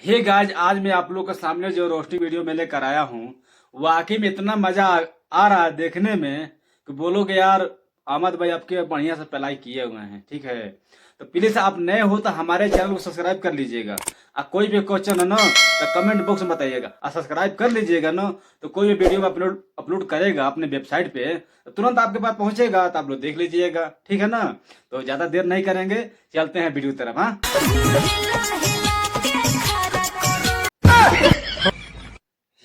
Hey guys, आज मैं आप लोग के सामने जो रोस्टिंग वीडियो मैं लेकर आया हूँ, वाकई में इतना मजा आ रहा है देखने में कि बोलोगे यार अहमद भाई आपके बढ़िया से पलाई किए हुए हैं। ठीक है, तो प्लीज आप नए हो तो हमारे चैनल को सब्सक्राइब कर लीजिएगा। कोई भी क्वेश्चन है ना तो कमेंट बॉक्स में बताइएगा। सब्सक्राइब कर लीजिएगा ना, तो कोई भी वीडियो अपलोड अपलोड करेगा अपने वेबसाइट पे तो तुरंत आपके पास पहुंचेगा, तो आप लोग देख लीजिएगा। ठीक है ना, तो ज्यादा देर नहीं करेंगे, चलते हैं वीडियो की तरफ। हाँ,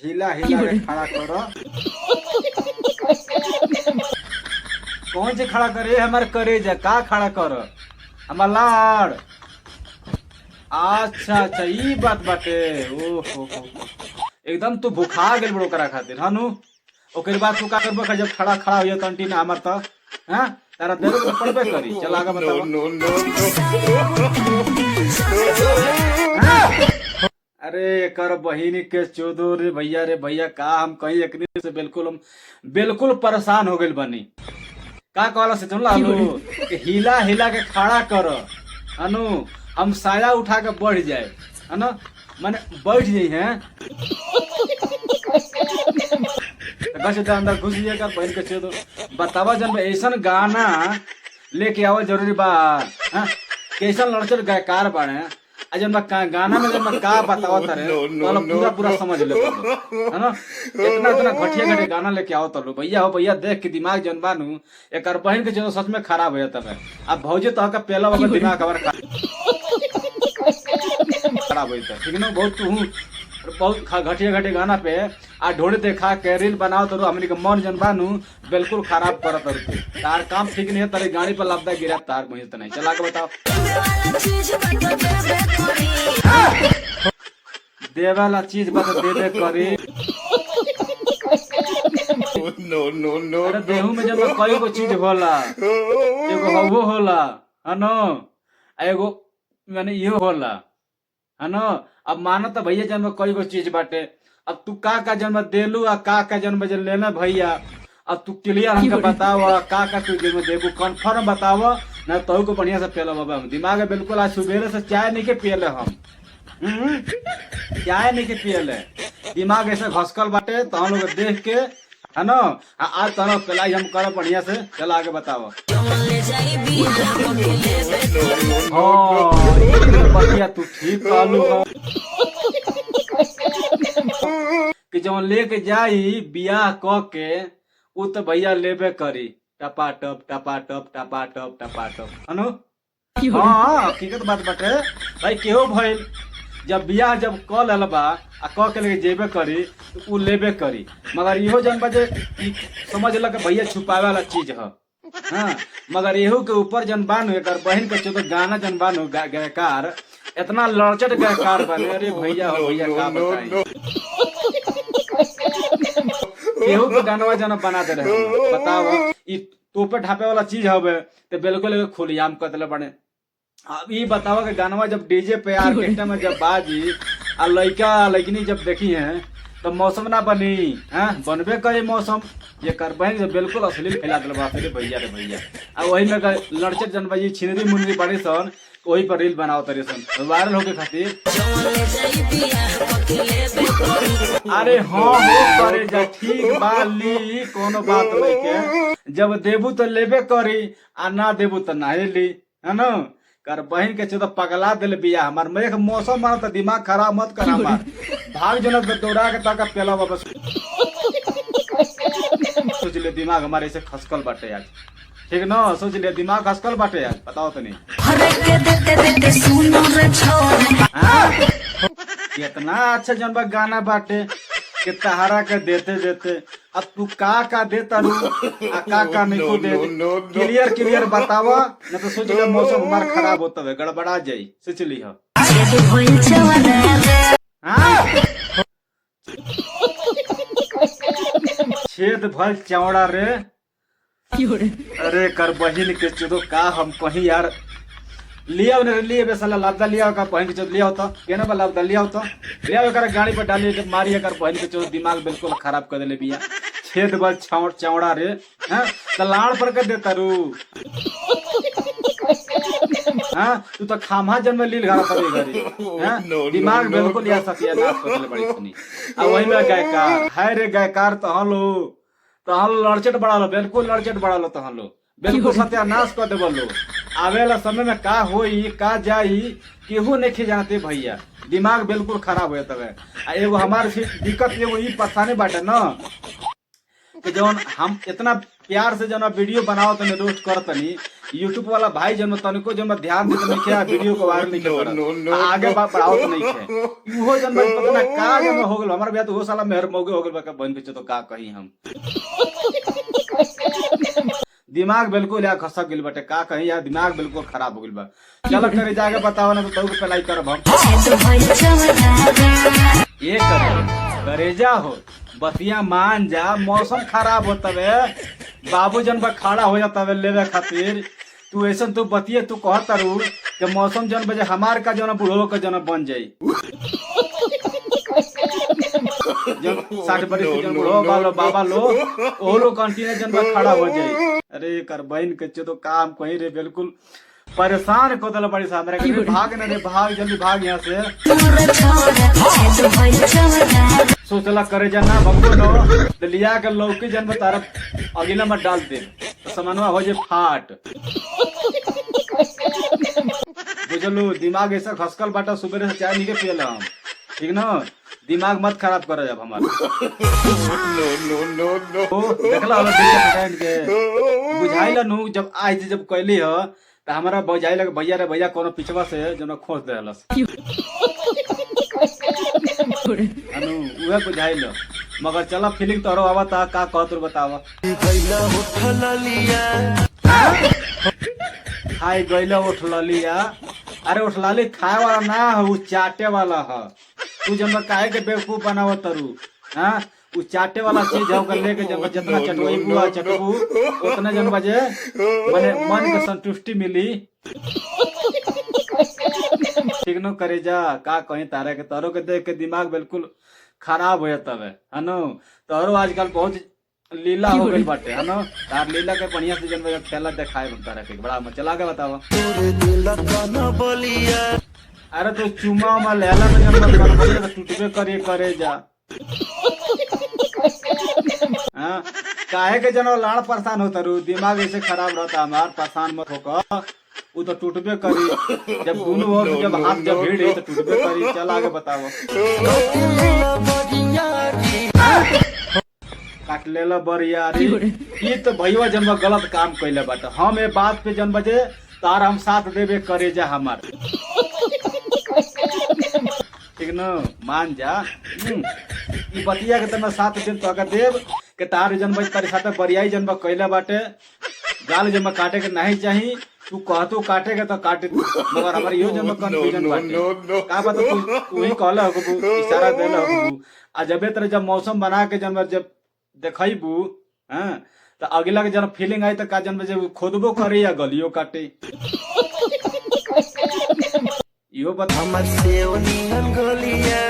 हिला हिला के खड़ा करो। कौन से खड़ा करे? हमारे करेजा का खड़ा करो, हमार लाड़। अच्छा अच्छा, ई बात बाटे। ओहो, एकदम तू भुखा गेल बड़ो करा खातिर हनु। ओकर बाद तू का करबो जब खड़ा खड़ा हो जात अंटी ना हमर त हां तारा देर तो पड़बे करी। चल आगे बताओ। अरे कर बहिनी के चोदो रे भैया का हम कहीं एकनी से बिल्कुल परेशान हो गइल बनी। का कहला से सुनला हनु कि हिला हिला के खड़ा कर अनु, हम साया उठा के बढ़ जाए है ना, माने बैठ जाई हैं। अंदर घुस जाएगा बहन के चोदो। बतावा जब ऐसन गाना लेके आवा जरूरी बा। हाँ, कैसन लड़चड़ गायकार बाड़े जब गाना में जब का बतावा तारे तो पूरा समझ ले है ना। इतना घटिया घटिया गाना लेके आओ तलो भैया हो भैया, देख के दिमाग जन बानू एक बहन के जो सच में खराब हो जाता है। अब भौजी तो का पहला वाला दिमाग हमारा खराब हो जाता है। ठीक ना, बहुत घटिया घटिया गाना पे ढोड़े देखा के रील बनाओ तो हमने के मन जन बानू बिल्कुल खराब करत रहते। तार काम ठीक नहीं है, तारी गाड़ी पर लपदा गिरा तार मुझे तो नहीं। चला के बताओ। देवाला चीज बता देबे करी। नो अरे देहू में जब कई को चीज होला, एगो हवो होला है ना, एगो माने इहो होला है ना। अब मानो तो भैया जन्म कई गो चीज बाटे। अब तू का जन्म देलू आ का जन्म लेना भैया। अब तू क्लियर हमके बताओ का तू जन्म देबू, कन्फर्म बताओ ना। तो को बढ़िया से पियला बाबा, हम दिमाग है बिल्कुल। आज सुबेरे से चाय नहीं के पियले हम, चाय नहीं के पियले। दिमाग ऐसे घसकल बाटे तो हम लोग देख के है ना। आज तो पिलाई हम कर बढ़िया से। चला आगे बताओ। हाँ तू ठीक कहलू कि जब लेके जाई बियाह क के उ तो भैया लेबे करी टपा टप टपा टप टपा टप टपा टप अनु। हाँ हकीकत बात बाटे भाई। केहो भइल जब बियाह जब क लेल बा क के लेके जेबे करी तो उ लेबे करी। मगर इहो जन बजे समझ ल भैया छुपावे वाला चीज है। हाँ, मगर एहू के ऊपर जन बानू एक बहन के चो गाना जन बानू गायकार इतना लड़चट गायकार बने। अरे भैया हो भैया का बताई, केहू के गानवा जन बना दे रहे। बताओ ई तोपे ढापे वाला चीज हवे तो बिल्कुल खुलियाम कर दिले बने। अब ये बताओ कि गानवा जब डीजे पे ऑर्केस्ट्रा में जब बाजी आ लड़का लड़किनी जब देखी है तो मौसम ना बनी है, बनबे करे मौसम। ये कर बहन जब बिल्कुल अश्लील फैला दिल बा। रे भैया आ वही में लड़चट जनबाजी छिनरी मुनरी पड़ी सन, वही पर रील बनाओ तरी सन वायरल होके खातिर। अरे हाँ हो करे जा ठीक बाली, कोनो बात नहीं के। जब देबू तो लेबे करी आ ना देबू तो ना ली है ना। कर बहन के चो पगला दिल बिया हमार मेघ मौसम मानो तो दिमाग खराब मत कर हमार। भाग जनक दौड़ा के तक पेला वापस। सोच ले दिमाग हमारे से खसकल बाटे आज। ठीक ना, सोच ले दिमाग खसकल बाटे आज। बताओ तो नहीं कितना अच्छा जनबा गाना बाटे कि तहारा के देते देते अब तू का देता रू आ का नहीं को दे। क्लियर बतावा न तो सोच ले मौसम हमार खराब होता है, गड़बड़ा जाई। सोच ली हो छेद भल चौड़ा रे। अरे कर बहिन के चुदो का हम कहीं यार लिया लिए बेसाला लापदा लिया का बहन के चो लिया होता केना बा लापदा लिया होता लिया कर गाड़ी पर डाली के मारी कर बहन के चो दिमाग बिल्कुल खराब कर देले बिया। छेद बल चौड़ा रे हैं तो लाड़ पर कर देता रू। हाँ तू तो खामा जन्म लील घर पर घरी हाँ दिमाग बिल्कुल या सत्यानाश कर देले बड़ी सुनी आ वही में गायकार है रे गायकार तो हम लड़चट बढ़ा लो बिल्कुल लड़चट बढ़ा लो तो हम लोग बिल्कुल सत्यानाश कर देबो लो आवेला समय में का होई का जाई केहू नहीं जानते भैया दिमाग बिल्कुल खराब हो जाता है। आ एगो हमार दिक्कत एगो ई परेशानी बाटे न कि जौन हम इतना प्यार से जौन वीडियो बनाओ तनी रोस्ट करतनी यूट्यूब वाला भाई जौन तनिको जौन ध्यान देते नहीं क्या वीडियो को वायरल नहीं करत आगे बढ़ाओ तो नहीं है इहो जौन पता ना का जौन हो गेल हमार बियाह तो हो साला मेहर मौगे हो गेल बा बहन पीछे तो का कही हम दिमाग बिल्कुल यार खसक गेल बाटे का कहीं यार दिमाग बिल्कुल खराब हो गेल बा चल करे जाके बताओ ना तो तू के पलाई करब हम ये करेजा हो बतिया मान जा मौसम खराब होता है बाबू जन पर खड़ा हो जाता है लेवे खातिर तू ऐसा तू बतिये तू कहता रू कि मौसम जन बजे हमार का जन बूढ़ो का जन बन जाई जब 60 बरिस जन बूढ़ो वालो बाबा लो ओ लो कंटिन्यू जन पर खड़ा हो जाई अरे कर बहन के तो काम कहीं रे बिल्कुल परेशान को दल बड़ी साहब मेरे भाग न रे भाग जल्दी भाग यहाँ से सोचला करे जाना बम्बो नो तो लिया के लौकी जन्म तारफ अगला मत डाल दे समनवा हो जे फाट बुझलू दिमाग ऐसा खसकल बाटा सुबह से चाय नहीं के पियला हम ठीक ना दिमाग मत खराब करो जब हमारा देखला होला फ्रेंड के बुझाइला नु जब आई जब कहली ह तो हमारा बुझाइला भैया रे भैया कोनो पिछवा से जनो खोस देहलस अनु उहे बुझाइल मगर चला फीलिंग तोरो आवा ता का कहत बतावा हाय गइला उठल लिया अरे उठलाली खाए वाला ना हो चाटे वाला है तू जब काहे के बेवकूफ बनाव तरु हाँ उ चाटे वाला चीज है ओकर लेके जब जितना चटवई बुआ चटबू उतना जन बजे माने मन के संतुष्टि मिली ठीक न करे जा का कहीं तारे के तारो के देख के दिमाग बिल्कुल खराब हो जाता है नो तारो आजकल बहुत लीला हो गई बाटे है ना तार लीला के बढ़िया से जन खेला दिखाए बनता रहे बड़ा मजा के बतावा अरे तो चुमा उमा लेला तो जन टूटबे करे जा हाँ काहे के जन लाड़ परेशान होता रू दिमाग ऐसे खराब रहता हमार परेशान मत होकर वो तो टूटबे करी जब दोनों ओर जब हाथ जब भीड़ तो टूटबे करी चल आगे बताओ काट लेला बरियारी ये तो भैया जन्म गलत काम कैले बाटे हम ए बात पे जन बजे तार हम साथ देवे करे जा हमार ठीक न मान जा ई बतिया के तमे साथ दिन तो अगर देव के तार जन्म तारे साथ बरियाई जन्म कैले बाटे गाल जन्म काटे के नहीं चाहिए तू कहतो काटे के तो काटे मगर हमार यो जन्म कंफ्यूजन बाटे का बात तू ही कहला हो इशारा देला हो आ जबे तरह जब मौसम बना के जन्म जब देखबू हां तो अगला के जन फीलिंग आई तो का जन जब खोदबो करे या गलियो काटे यो बता हमर सेव निहन गलिया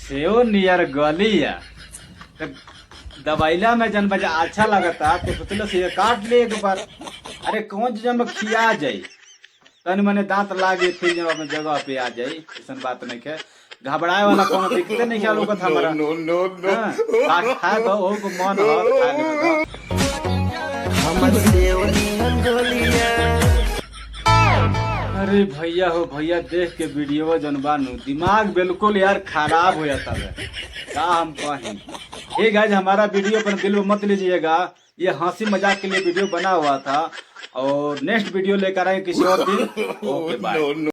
सेव नियर गलिया दवाइला में जन बजा अच्छा लगता तो सोचल से काट ले एक बार अरे कौन जन खिया जाई तन मने दांत लागे फिर जब अपने जगह पे आ जाई ऐसा बात नहीं है घबराए वाला कोनो दिक्कत नहीं ख्याल होगा हमारा नो खा दो ओ को मन हो खा ले हमर सेव निहन गलिया अरे भैया हो भैया देख के वीडियो जनबानू दिमाग बिल्कुल यार खराब हो जाता है क्या हम कहें हे गाइस हमारा वीडियो पर दिल में मत लीजिएगा ये हंसी मजाक के लिए वीडियो बना हुआ था और नेक्स्ट वीडियो लेकर आए किसी और दिन ओके बाय।